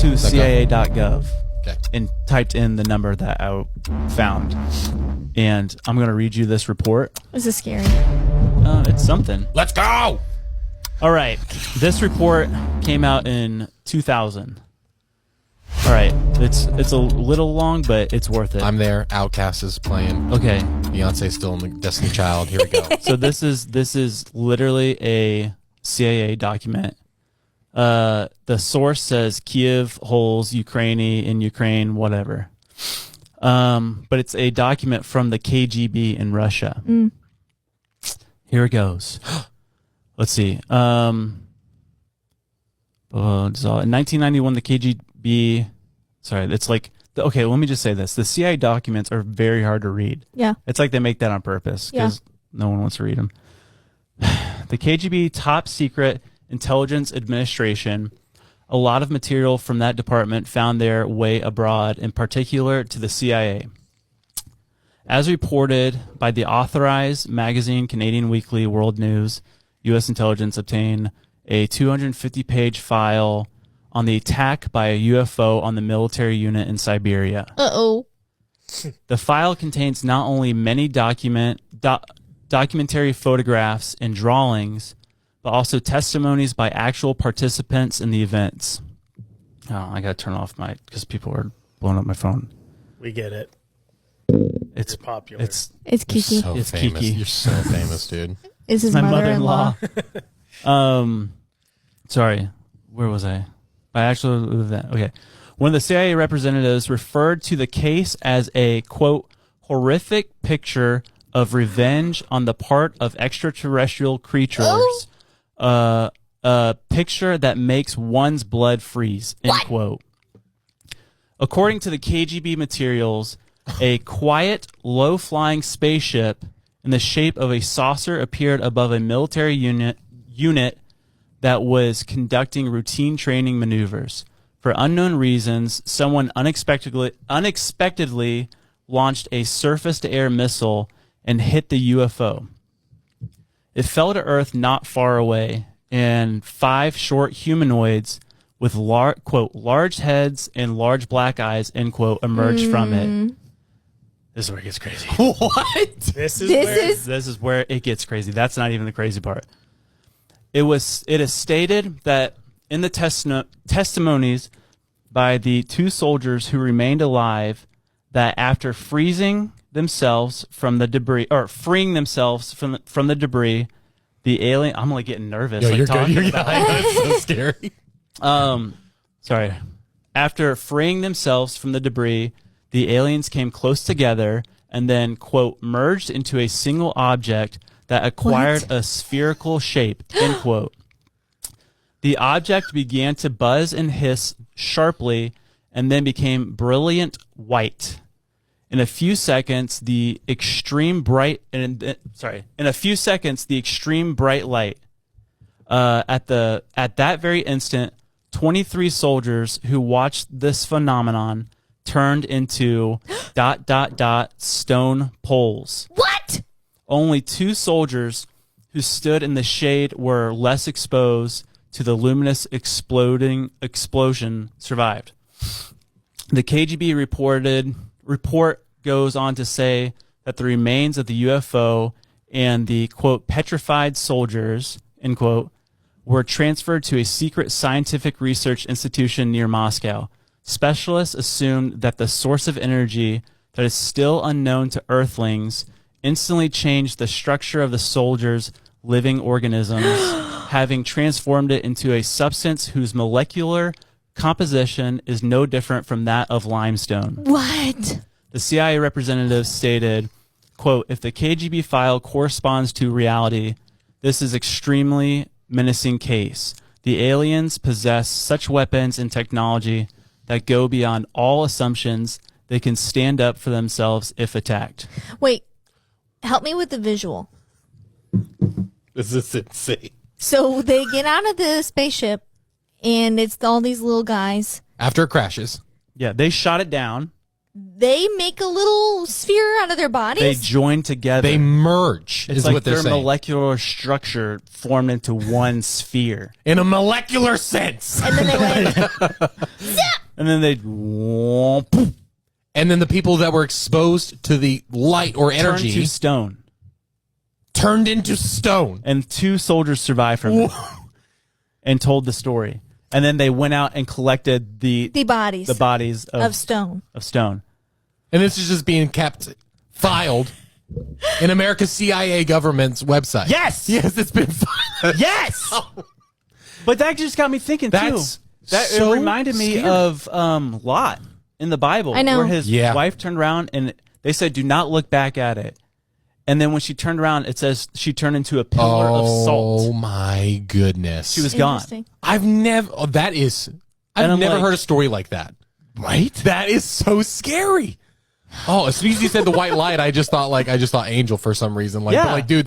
to CIA.gov Okay. and typed in the number that I found. And I'm going to read you this report. This is scary. It's something. Let's go. All right. This report came out in 2000. All right. It's a little long, but it's worth it. I'm there. Outcast is playing. Okay. Beyonce's still in the Destiny Child. Here we go. So this is literally a CIA document. The source says Kiev holds Ukraine in Ukraine, whatever. But it's a document from the KGB in Russia. Here it goes. Let's see. In 1991, the KGB. Sorry, it's like. Okay, let me just say this: the CIA documents are very hard to read. Yeah, it's like they make that on purpose because no one wants to read them. The KGB top secret intelligence administration. A lot of material from that department found their way abroad, in particular to the CIA. As reported by the authorized magazine Canadian Weekly World News, U.S. intelligence obtained a 250-page file on the attack by a UFO on the military unit in Siberia. Uh-oh. The file contains not only many documentary photographs and drawings, but also testimonies by actual participants in the events. Oh, I gotta turn off because people are blowing up my phone. We get it. It's You're popular. It's Kiki. So It's famous. Kiki. You're so famous, dude. Is his my mother-in-law. Sorry, where was I? By actual event. Okay. One of the CIA representatives referred to the case as a, quote, horrific picture of revenge on the part of extraterrestrial creatures. A picture that makes one's blood freeze, end quote. According to the KGB materials, a quiet, low-flying spaceship in the shape of a saucer appeared above a military unit that was conducting routine training maneuvers. For unknown reasons, someone unexpectedly launched a surface-to-air missile and hit the UFO. It fell to Earth not far away, and 5 short humanoids with quote, large heads and large black eyes, end quote, emerged from it. This is where it gets crazy. What? This is where it gets crazy. That's not even the crazy part. It is stated that in the testimonies by the 2 soldiers who remained alive, that after freeing themselves from the debris, the alien. I'm like getting nervous. Yo, like you're talking good. about That's so scary. Sorry. After freeing themselves from the debris, the aliens came close together and then, quote, merged into a single object that acquired a spherical shape, end quote. The object began to buzz and hiss sharply and then became brilliant white. In a few seconds, the extreme bright light at that very instant, 23 soldiers who watched this phenomenon turned into ... stone poles. What? Only 2 soldiers who stood in the shade were less exposed to the luminous explosion survived. The KGB report goes on to say that the remains of the UFO and the, quote, petrified soldiers, end quote, were transferred to a secret scientific research institution near Moscow. Specialists assumed that the source of energy that is still unknown to Earthlings instantly changed the structure of the soldiers' living organisms, having transformed it into a substance whose molecular composition is no different from that of limestone. What? The CIA representative stated, quote, if the KGB file corresponds to reality, this is extremely menacing case. The aliens possess such weapons and technology that go beyond all assumptions. They can stand up for themselves if attacked. Wait, help me with the visual. This is insane. So they get out of the spaceship, and it's all these little guys. After it crashes. Yeah, they shot it down. they make a little sphere out of their They bodies. join together. They merge, it's is like what they're their saying. molecular structure formed into one sphere. In a molecular sense. And then they went, And then they poof, And then the people that were exposed to the light or turned energy to stone. turned into stone. And 2 soldiers survived from it and told the story. And then they went out and collected the bodies of stone. stone. And this is just being kept filed in America's CIA government's website. Yes! Yes, it's been filed. Yes! But that just got me thinking, That's too. It so reminded me scary. of Lot in the Bible. I know. Where his Yeah. wife turned around and they said, do not look back at it. And then when she turned around, it says she turned into a pillar of Oh salt. my goodness. She was gone. Interesting. I've never I'm never like- heard a story like that. Right? That is so scary. Oh, as soon as you said the white light, I just thought angel for some reason. Like, Yeah. but like, dude,